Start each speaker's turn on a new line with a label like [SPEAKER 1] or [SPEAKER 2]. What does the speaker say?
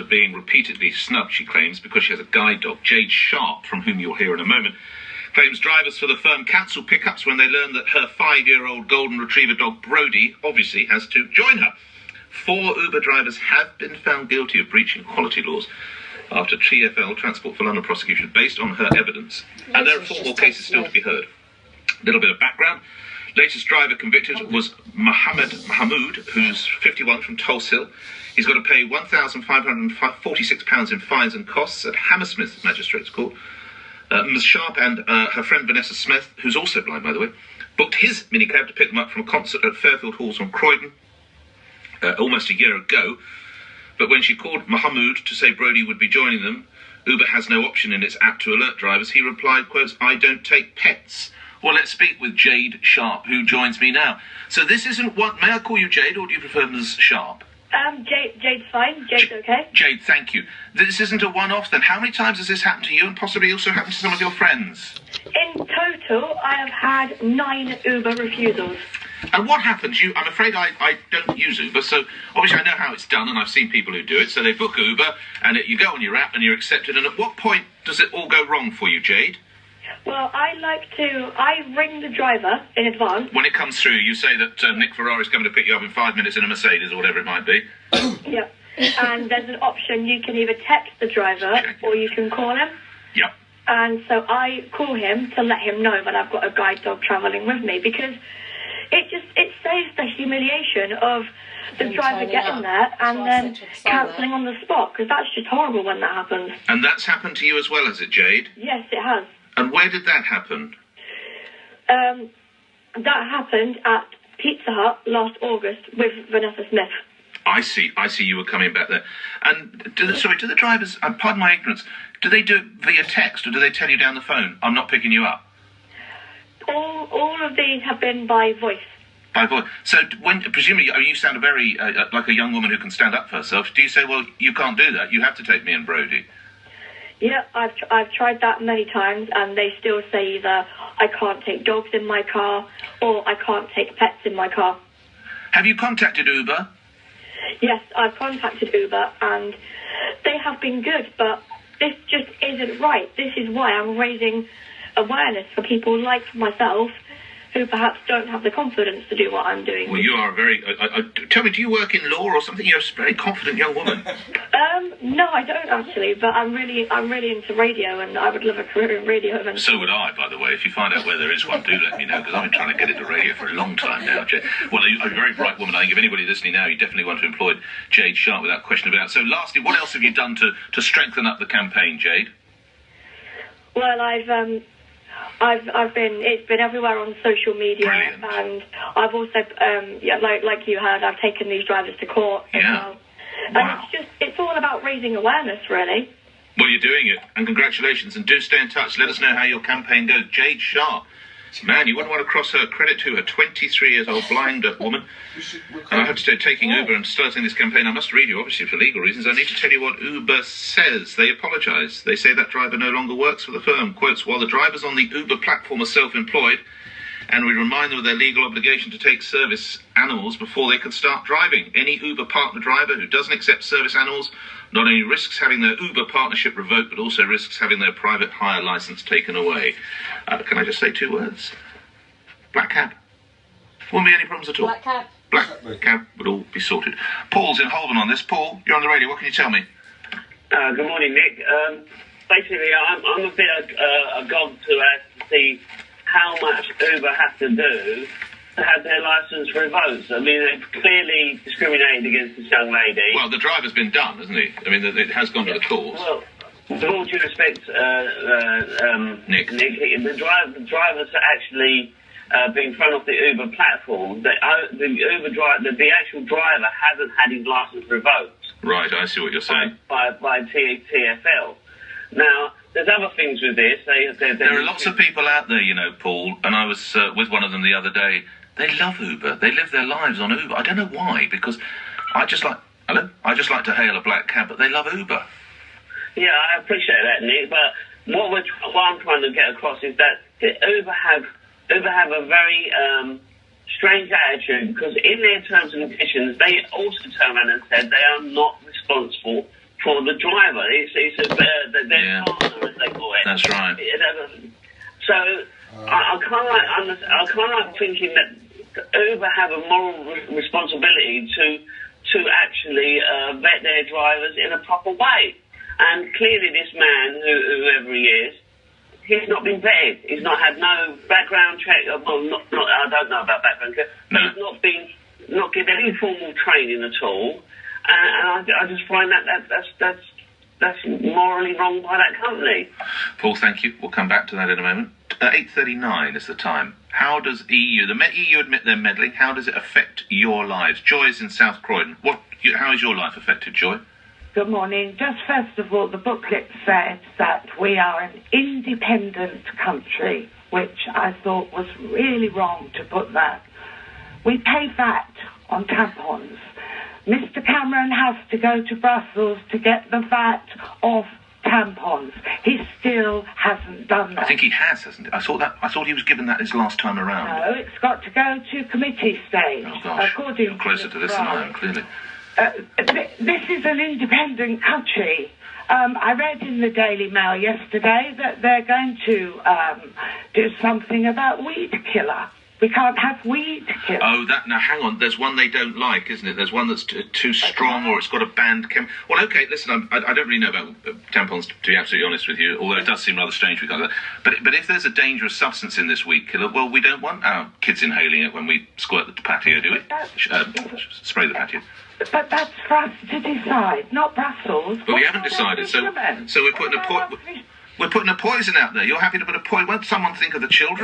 [SPEAKER 1] of being repeatedly snubbed, she claims, because she has a guide dog. Jade Sharp, from whom you'll hear in a moment, claims drivers for the firm cancel pickups when they learn that her 5-year-old golden retriever dog Brody obviously has to join her. 4 Uber drivers have been found guilty of breaching quality laws after TfL, Transport for London prosecution, based on her evidence. And there are 4 more cases still to be heard. A little bit of background. Latest driver convicted was Mahmoud, who's 51, from Tulse Hill. He's got to pay £1,546 in fines and costs at Hammersmith Magistrates Court. Ms Sharp and her friend Vanessa Smith, who's also blind, by the way, booked his minicab to pick them up from a concert at Fairfield Halls on Croydon almost a year ago. But when she called Mahmoud to say Brody would be joining them, Uber has no option in its app to alert drivers. He replied, quotes, "I don't take pets." Well, let's speak with Jade Sharp, who joins me now. So this isn't what... May I call you Jade, or do you prefer Ms Sharp?
[SPEAKER 2] Jade's fine. Jade's okay.
[SPEAKER 1] Jade, thank you. This isn't a one-off, then. How many times has this happened to you, and possibly also happened to some of your friends?
[SPEAKER 2] In total, I have had 9 Uber refusals.
[SPEAKER 1] And what happens? I'm afraid I don't use Uber, so obviously I know how it's done, and I've seen people who do it. So they book Uber, and you go on your app, and you're accepted. And at what point does it all go wrong for you, Jade?
[SPEAKER 2] Well, I ring the driver in advance.
[SPEAKER 1] When it comes through, you say that Nick Ferrari's coming to pick you up in 5 minutes in a Mercedes or whatever it might be.
[SPEAKER 2] Yeah. And there's an option. You can either text the driver or you can call him.
[SPEAKER 1] Yeah.
[SPEAKER 2] And so I call him to let him know that I've got a guide dog travelling with me, because it saves the humiliation of the driver getting there and then cancelling on the spot, because that's just horrible when that happens.
[SPEAKER 1] And that's happened to you as well, has it, Jade?
[SPEAKER 2] Yes, it has.
[SPEAKER 1] And where did that happen?
[SPEAKER 2] That happened at Pizza Hut last August with Vanessa Smith.
[SPEAKER 1] I see you were coming back there. And do the drivers, pardon my ignorance, do they do it via text, or do they tell you down the phone, "I'm not picking you up"?
[SPEAKER 2] All of these have been by voice.
[SPEAKER 1] By voice. So presumably you sound very like a young woman who can stand up for herself. Do you say, "Well, you can't do that, you have to take me and Brody"?
[SPEAKER 2] Yeah, I've tried that many times, and they still say either I can't take dogs in my car or I can't take pets in my car.
[SPEAKER 1] Have you contacted Uber?
[SPEAKER 2] Yes, I've contacted Uber, and they have been good, but this just isn't right. This is why I'm raising awareness for people like myself who perhaps don't have the confidence to do what I'm doing.
[SPEAKER 1] Well, you are a very... tell me, do you work in law or something? You're a very confident young woman.
[SPEAKER 2] No, I don't actually, but I'm really into radio, and I would love a career in radio eventually.
[SPEAKER 1] So would I, by the way. If you find out where there is one, do let me know, because I've been trying to get into radio for a long time now, Jade. Well, you're a very bright woman. I think if anybody listening now, you definitely want to employ Jade Sharp without question about it. So lastly, what else have you done to strengthen up the campaign, Jade?
[SPEAKER 2] Well, it's been everywhere on social media.
[SPEAKER 1] Brilliant.
[SPEAKER 2] And I've also, like you heard, I've taken these drivers to court as well. And
[SPEAKER 1] wow.
[SPEAKER 2] it's all about raising awareness, really.
[SPEAKER 1] Well, you're doing it, and congratulations, and do stay in touch. Let us know how your campaign goes. Jade Sharp. Man, you wouldn't want to cross her. Credit to her, 23-year-old blind woman. And I have to say, taking Uber and starting this campaign, I must read you, obviously, for legal reasons. I need to tell you what Uber says. They apologise. They say that driver no longer works for the firm. Quotes, "While the drivers on the Uber platform are self-employed, and we remind them of their legal obligation to take service animals before they can start driving. Any Uber partner driver who doesn't accept service animals not only risks having their Uber partnership revoked, but also risks having their private hire licence taken away." Can I just say 2 words? Black cab. Won't be any problems at all.
[SPEAKER 3] Black cab.
[SPEAKER 1] Black cab would all be sorted. Paul's in Holborn on this. Paul, you're on the radio. What can you tell me?
[SPEAKER 4] Good morning, Nick. Basically, I'm a bit agog to see how much Uber have to do to have their licence revoked. I mean, they've clearly discriminated against this young lady.
[SPEAKER 1] Well, the driver's been done, hasn't he? I mean, it has gone to the courts.
[SPEAKER 4] Well, with all due respect, Nick, the drivers are actually being thrown off the Uber platform. The actual driver hasn't had his licence revoked.
[SPEAKER 1] Right, I see what you're saying.
[SPEAKER 4] By TfL. Now, there's other things with this.
[SPEAKER 1] There are lots of people out there, you know, Paul, and I was with one of them the other day. They love Uber. They live their lives on Uber. I don't know why, because I just like to hail a black cab, but they love Uber.
[SPEAKER 4] Yeah, I appreciate that, Nick, but what I'm trying to get across is that Uber have a very strange attitude, because in their terms and conditions, they also turned around and said they are not responsible for the driver. It's their partner, as they call it.
[SPEAKER 1] That's right.
[SPEAKER 4] So I kind of like thinking that Uber have a moral responsibility to actually vet their drivers in a proper way. And clearly, this man, whoever he is, he's not been vetted. He's not had no background check. Well, I don't know about background check. No. He's not given any formal training at all. And I just find that's morally wrong by that company.
[SPEAKER 1] Paul, thank you. We'll come back to that in a moment. 8:39 is the time. How does the EU admit they're meddling? How does it affect your lives? Joy is in South Croydon. How is your life affected, Joy?
[SPEAKER 3] Good morning. Just first of all, the booklet said that we are an independent country, which I thought was really wrong to put that. We pay VAT on tampons. Mr. Cameron has to go to Brussels to get the VAT off tampons. He still hasn't done that.
[SPEAKER 1] I think he has, hasn't he? I thought he was given that his last time around.
[SPEAKER 3] No, it's got to go to committee stage.
[SPEAKER 1] Oh gosh, you're closer to this than I am, clearly.
[SPEAKER 3] This is an independent country. I read in the Daily Mail yesterday that they're going to do something about weed killer. We can't have weed killer.
[SPEAKER 1] Oh, now hang on. There's one they don't like, isn't it? There's one that's too strong, or it's got a banned Well, okay, listen, I don't really know about tampons, to be absolutely honest with you, although it does seem rather strange we can't do that. But if there's a dangerous substance in this weed killer, well, we don't want our kids inhaling it when we squirt the patio, do we? Spray the patio.
[SPEAKER 3] But that's for us to decide, not Brussels.
[SPEAKER 1] But we haven't decided, so we're putting a poison out there. You're happy to put a poison? Won't someone think of the children?